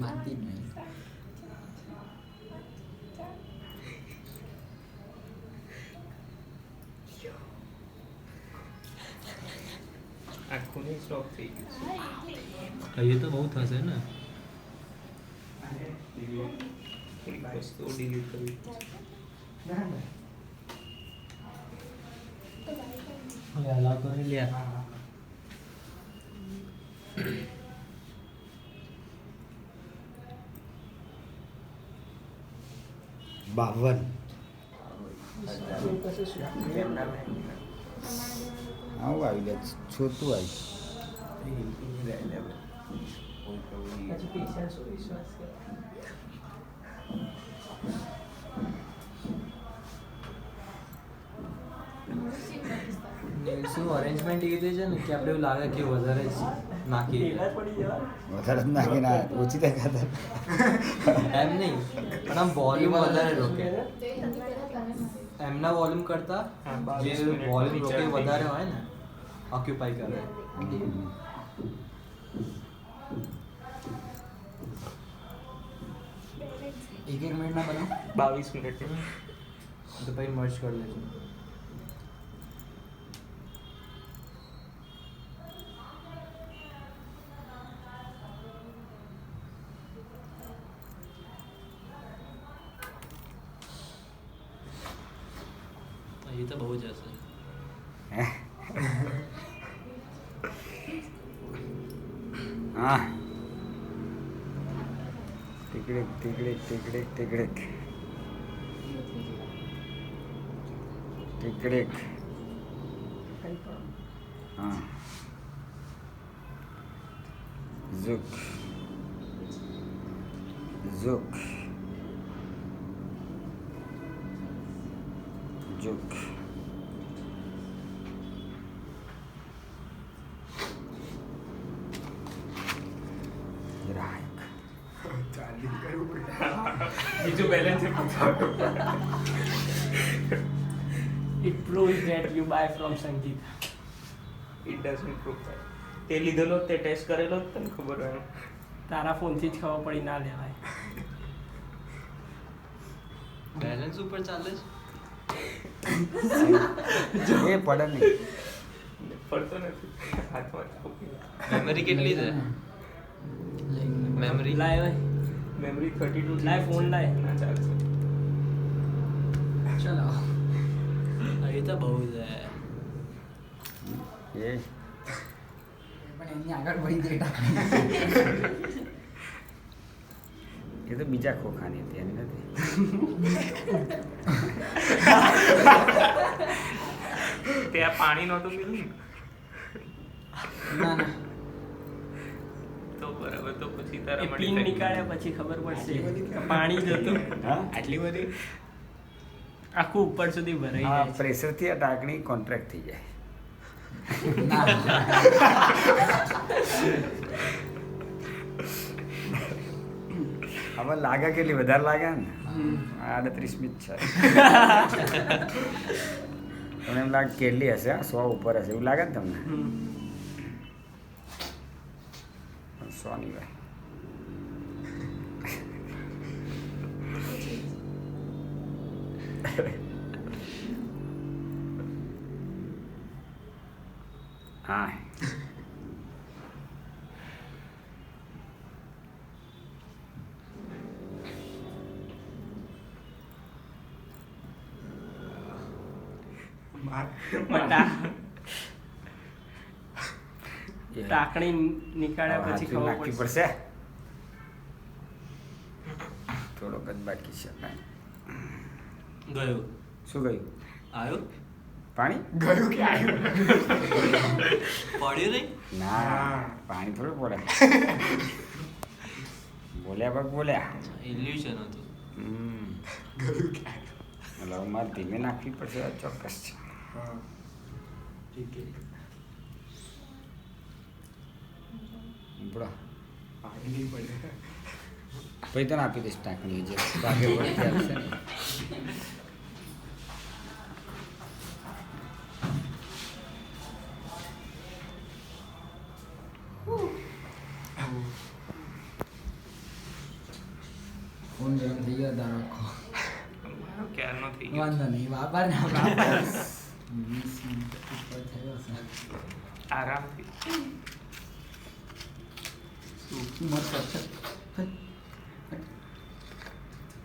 માનતી જ નહીં. આખું નહીં સ્ટોપ થઈ ગયું એ તો બહુ થશે ને. થોડીક વસ્તુઓ ડિલીટ કરવી અલાવ તો નહીં લ્યા. બાવન. આવું આવી ગયા છોટું આવી. શું અરેન્જમેન્ટ એવી રીતે છે ને કે આપણે એવું લાગે કે વધારે જ નાખી વધારે જ નાખીને ઓછી દેખાતા. એમ નહીં પણ આમ વોલ્યુમ વધારે રોકે એમના વોલ્યુમ કરતા જે વોલ્યુમ રોકે વધારે હોય ને ઓક્યુપાઈ કરે. એક મિનિટના બનાવ 22 મિનિટ તો પછી મર્જ કરી લેજો. એ તો બહુ જ હશે. હા ટીકડીક ટીકડીક ટીકડીક ટીકડીક ટીકડીક. હા ઝુક ઝુક ઝુક. બીજું balance It proves that you buy from Sangeet. It doesn't prove તે લીધેલો તે ટેસ્ટ કરેલો જ તને ખબર હોય તારા ફોનથી જ ખબર પડી ના લેવાય. બેલેન્સ ઉપર ચાલે છે. એ પડે નહીં. પડતો નથી હાથમાં મેમરી કેટલી છે? મેમરી લાય ભાઈ, મેમરી 32 લાય ફોન લાય. ના ચાલશે ચલો એ તો બહુ છે. એ પણ એની આગળ વળી ડેટા એ તો બીજા ખોખાની હતી એની નથી. ત્યાં પાણી નહોતું પીધું ને? ના ના તો બરાબર તો પછી એ તારા પિન નીકાળ્યા પછી ખબર પડશે કે પાણી જ હતું. હા આટલી બધી આખું ઉપર સુધી ભરાઈ આ જાય છે. પ્રેશરથી આ ટાંકણી કોન્ટ્રાક્ટ થઈ જાય. આમાં લાગે કેટલી વધારે લાગે ને 38 મિનિટ છે. તમને એમ લાગે કેટલી હશે? 100 ઉપર હશે એવું લાગે ને તમને? હમ. 100 ની ભાઈ. હા ટાંકણી નીકાળ્યા પછી ખબર નાખવી પડશે. પડશે. થોડોક જ બાકી છે. ગયું શું ગયું? આવ્યો પાણી ગયું કે આવ્યું? પડ્યું નહીં. ના પાણી થોડું પડે. બોલ્યા બાગ બોલ્યા. ઇલ્યુશન હતું. ગયું કે આવ્યું? એટલે હવે મારે ધીમે નાખવી પડશે. આ ચોક્કસ છે. હા ઠીક છે. બોલો પાણી નહીં પડે. પછી તને આપી દઈશ ટાંકણી જે ભાગે પડતી આવશે ને. ફોન ગરમ થઈ ગયો તારો આખો. મારો ક્યારનો થઈ ગયો. વાંધો નહીં વાપર ને વાપર. 20 મિનિટ ઉપર થયો છે. આરામથી. શું મત કર.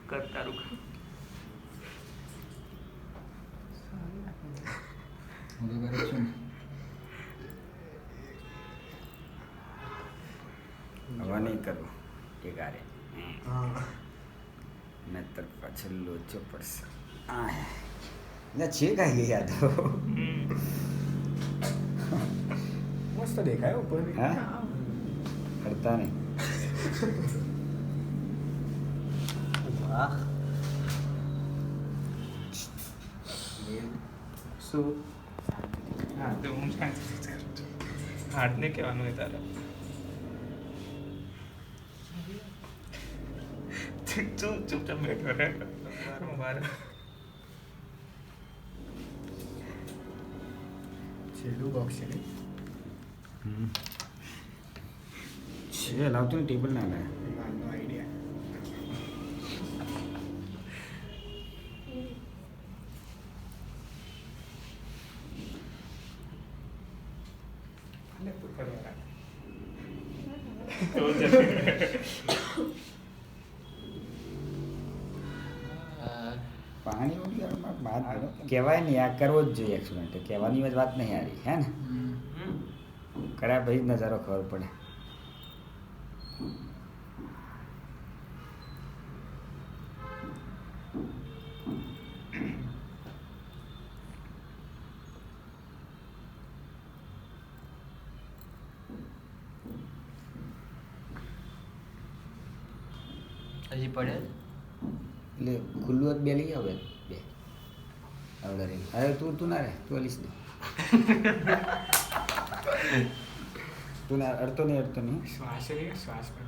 કર તારું કામ. હું તો કરું છું ને. હવે નહીં કરવું એ ગારે નહીતર પાછળ લોચો પડશે ના છે કાંઈ ગયા તો મસ્ત દેખાય ઉપર. હા કરતા નહીં વાહ શું હા તો હું શાંતિથી કરું છું. હાર્ટને કહેવાનું હોય તારે. ચૂપચાપ બેઠો રહે. વારંવાર છેલ્લું બોક્સ છે ને. છે લાવતું ને ટેબલ ના લે નો આઈડિયા. તો જ પાણી વગર વાત કહેવાય નહીં આ કરવો જ જોઈએ એક્સિડન્ટ કહેવાની જ વાત નહીં હારી હે ને કર્યા પછી જ નજારો ખબર પડે હજી પડે એટલે ખુલ્લું જ બે લઈ આવે બે આવડે રહી અરે તું ના રે તું અલીશ દે તું ના અડતો નહીં શ્વાસ રે શ્વાસ પર.